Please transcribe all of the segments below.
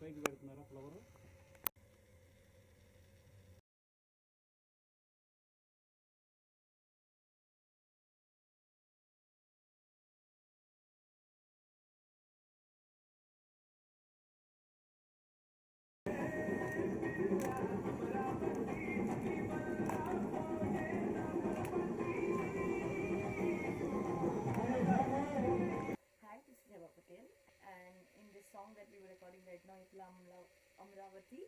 పైకి పెడుతున్నారా flower? And in this song that we were recording right now, Itla Amravati,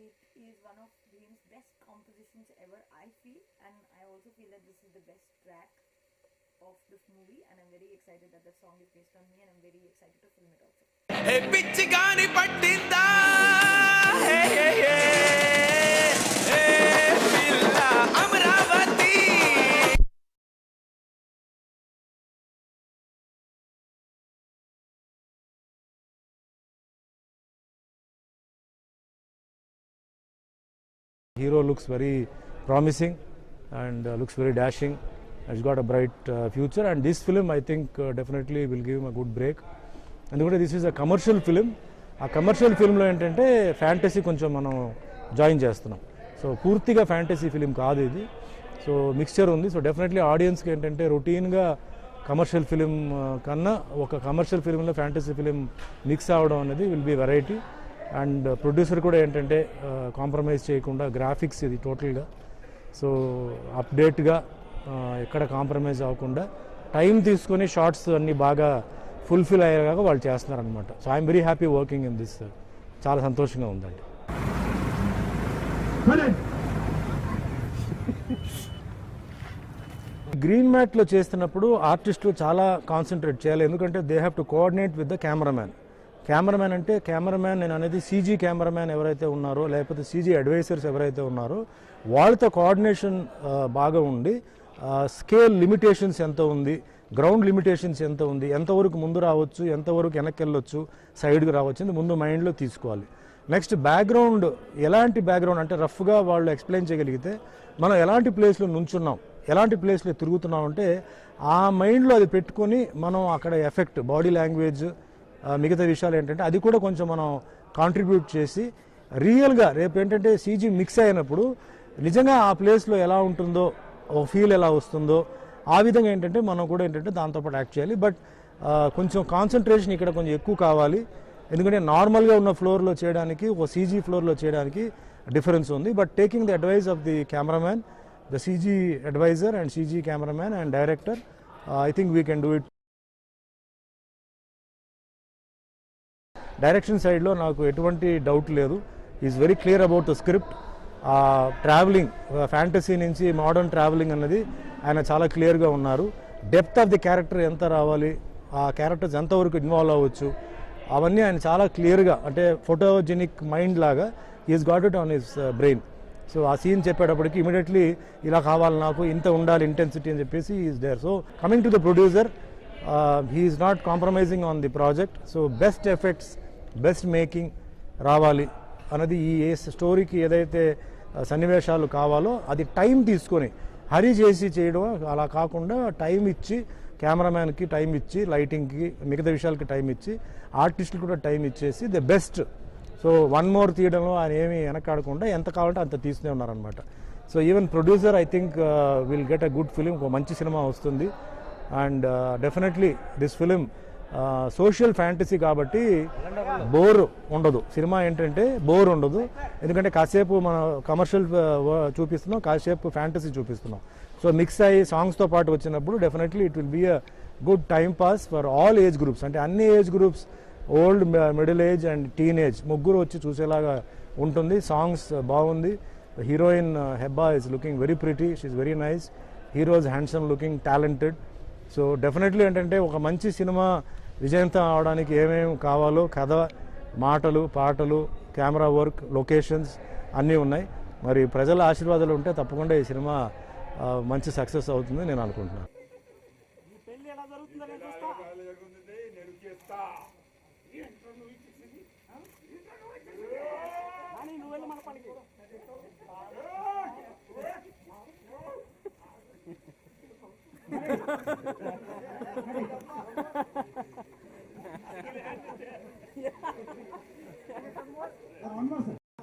it is one of Bhim's best compositions ever, I feel, and I also feel that this is the best track of this movie, and I'm very excited that the song is based on me, and I'm very excited to film it also. Hey pichi gaani pattinda, hey hey hey, hey pilla Amravati. Hero looks very promising and looks very dashing. He's got a bright future, and this film I think definitely will give him a good break. ఎందుకంటే this is a commercial film. ఆ commercial ఫిల్మ్లో ఏంటంటే fantasy కొంచెం మనం join చేస్తున్నాం. So పూర్తిగా fantasy film కాదు ఇది. So mixture ఉంది. సో డెఫినెట్లీ ఆడియన్స్కి ఏంటంటే రొటీన్గా కమర్షియల్ ఫిలిం కన్నా ఒక కమర్షియల్ ఫిలింలో ఫ్యాంటసీ ఫిలిం మిక్స్ అవ్వడం అనేది will be variety. And producer కూడా ఏంటంటే కాంప్రమైజ్ చేయకుండా గ్రాఫిక్స్ ఇది టోటల్గా సో అప్డేట్గా ఎక్కడ కాంప్రమైజ్ అవ్వకుండా టైం తీసుకొని షార్ట్స్ అన్నీ బాగా ఫుల్ఫిల్ అయ్యేలాగా వాళ్ళు చేస్తున్నారనమాట. So I'm very happy working in this. చాలా సంతోషంగా ఉందండి. గ్రీన్ మ్యాట్లో చేస్తున్నప్పుడు ఆర్టిస్టులు చాలా కాన్సన్ట్రేట్ చేయాలి. ఎందుకంటే they have to coordinate with the cameraman. Cameraman అంటే కెమెరామ్యాన్ నేను అనేది సీజీ కెమెరామ్యాన్ ఎవరైతే ఉన్నారో లేకపోతే సీజీ అడ్వైజర్స్ ఎవరైతే ఉన్నారో వాళ్ళతో కోఆర్డినేషన్ బాగా ఉండి స్కేల్ లిమిటేషన్స్ ఎంత ఉంది, గ్రౌండ్ లిమిటేషన్స్ ఎంత ఉంది, ఎంతవరకు ముందు రావచ్చు, ఎంతవరకు వెనక్కి వెళ్ళొచ్చు, సైడ్కి రావచ్చు ముందు మైండ్లో తీసుకోవాలి. నెక్స్ట్ బ్యాక్గ్రౌండ్, ఎలాంటి బ్యాక్గ్రౌండ్ అంటే రఫ్గా వాళ్ళు ఎక్స్ప్లెయిన్ చేయగలిగితే మనం ఎలాంటి ప్లేస్లో నుంచున్నాం, ఎలాంటి ప్లేస్లో తిరుగుతున్నాం అంటే ఆ మైండ్లో అది పెట్టుకొని మనం అక్కడ ఎఫెక్ట్, బాడీ లాంగ్వేజ్, మిగతా విషయాలు ఏంటంటే అది కూడా కొంచెం మనం కాంట్రిబ్యూట్ చేసి రియల్గా రేపు ఏంటంటే సీజీ మిక్స్ అయినప్పుడు నిజంగా ఆ ప్లేస్లో ఎలా ఉంటుందో, ఒక ఫీల్ ఎలా వస్తుందో ఆ విధంగా ఏంటంటే మనం కూడా ఏంటంటే దాంతోపాటు యాక్ట్ చేయాలి. బట్ కొంచెం కాన్సన్ట్రేషన్ ఇక్కడ కొంచెం ఎక్కువ కావాలి. ఎందుకంటే నార్మల్గా ఉన్న ఫ్లోర్లో చేయడానికి ఒక సీజీ ఫ్లోర్లో చేయడానికి డిఫరెన్స్ ఉంది. But taking the advice of the cameraman, the CG adviser and CG cameraman and director, I think we can do it. Direction సైడ్లో నాకు ఎటువంటి డౌట్ లేదు. Is very clear about the script. Travelling fantasy నుంచి modern travelling అన్నది ఆయన చాలా క్లియర్గా ఉన్నారు. డెప్త్ ఆఫ్ ది క్యారెక్టర్ ఎంత రావాలి, ఆ క్యారెక్టర్స్ ఎంతవరకు ఇన్వాల్వ్ అవ్వచ్చు, అవన్నీ ఆయన చాలా క్లియర్గా అంటే ఫోటోజెనిక్ మైండ్ లాగా is got it on his brain. So ఆ సీన్ చెప్పేటప్పటికి ఇమీడియట్లీ ఇలా కావాలి నాకు, ఇంత ఉండాలి ఇంటెన్సిటీ అని చెప్పేసి is there. So coming to the producer, he is not compromising on the project. So best effects, best making రావాలి అన్నది ఈ స్టోరీకి ఏదైతే సన్నివేశాలు కావాలో అది టైం తీసుకొని హరీ చేసి చేయడం అలా కాకుండా టైం ఇచ్చి, కెమెరామ్యాన్కి టైం ఇచ్చి, లైటింగ్కి, మిగతా విషయాలకి టైం ఇచ్చి, ఆర్టిస్టులు కూడా టైం ఇచ్చేసి the best. So one more తీయడంలో ఆయన ఏమి వెనకాడకుండా ఎంత కావాలంటే అంత తీస్తూనే ఉన్నారనమాట. So even producer I think will get a good film, ఒక మంచి సినిమా వస్తుంది. And definitely this film social fantasy కాబట్టి బోర్ ఉండదు. సినిమా ఏంటంటే బోర్ ఉండదు. ఎందుకంటే కాసేపు మనం కమర్షియల్ చూపిస్తున్నాం, కాసేపు ఫ్యాంటసీ చూపిస్తున్నాం. సో మిక్స్ అయ్యి సాంగ్స్తో పాటు వచ్చినప్పుడు definitely it will be a good time pass for all age groups. అంటే అన్ని age groups, old, middle age and teenage ముగ్గురు వచ్చి చూసేలాగా ఉంటుంది. సాంగ్స్ బాగుంది. Heroine Hebah is looking very pretty, she very nice. Heroes handsome looking, talented. So definitely ఏంటంటే ఒక మంచి సినిమా విజయంతం అవడానికి ఏమేమి కావాలో కథ, మాటలు, పాటలు, కెమెరా వర్క్, లొకేషన్స్ అన్నీ ఉన్నాయి. మరి ప్రజల ఆశీర్వాదాలు ఉంటే తప్పకుండా ఈ సినిమా మంచి సక్సెస్ అవుతుంది నేను అనుకుంటున్నాను.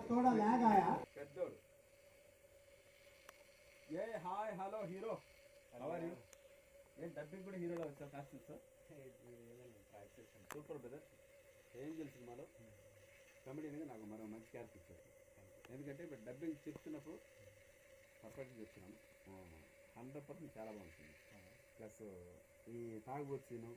थोड़ा लैग आया పెద్దోడు ఏ hi hello hero how are you ఏం డబ్బింగ్ కూడా హీరోలో వచ్చారు costume sir super brother angel సినిమాలో కమెడీగా నాకు మరో మంచి క్యారెక్టర్ ఇచ్చారు ఎందుకంటే ఇప్పుడు డబ్బింగ్ చెప్తున్నప్పుడు పర్ఫెక్ట్గా చెప్తున్నాను 100% చాలా బాగుంటుంది ప్లస్ ఈ తాగుబోతు సీను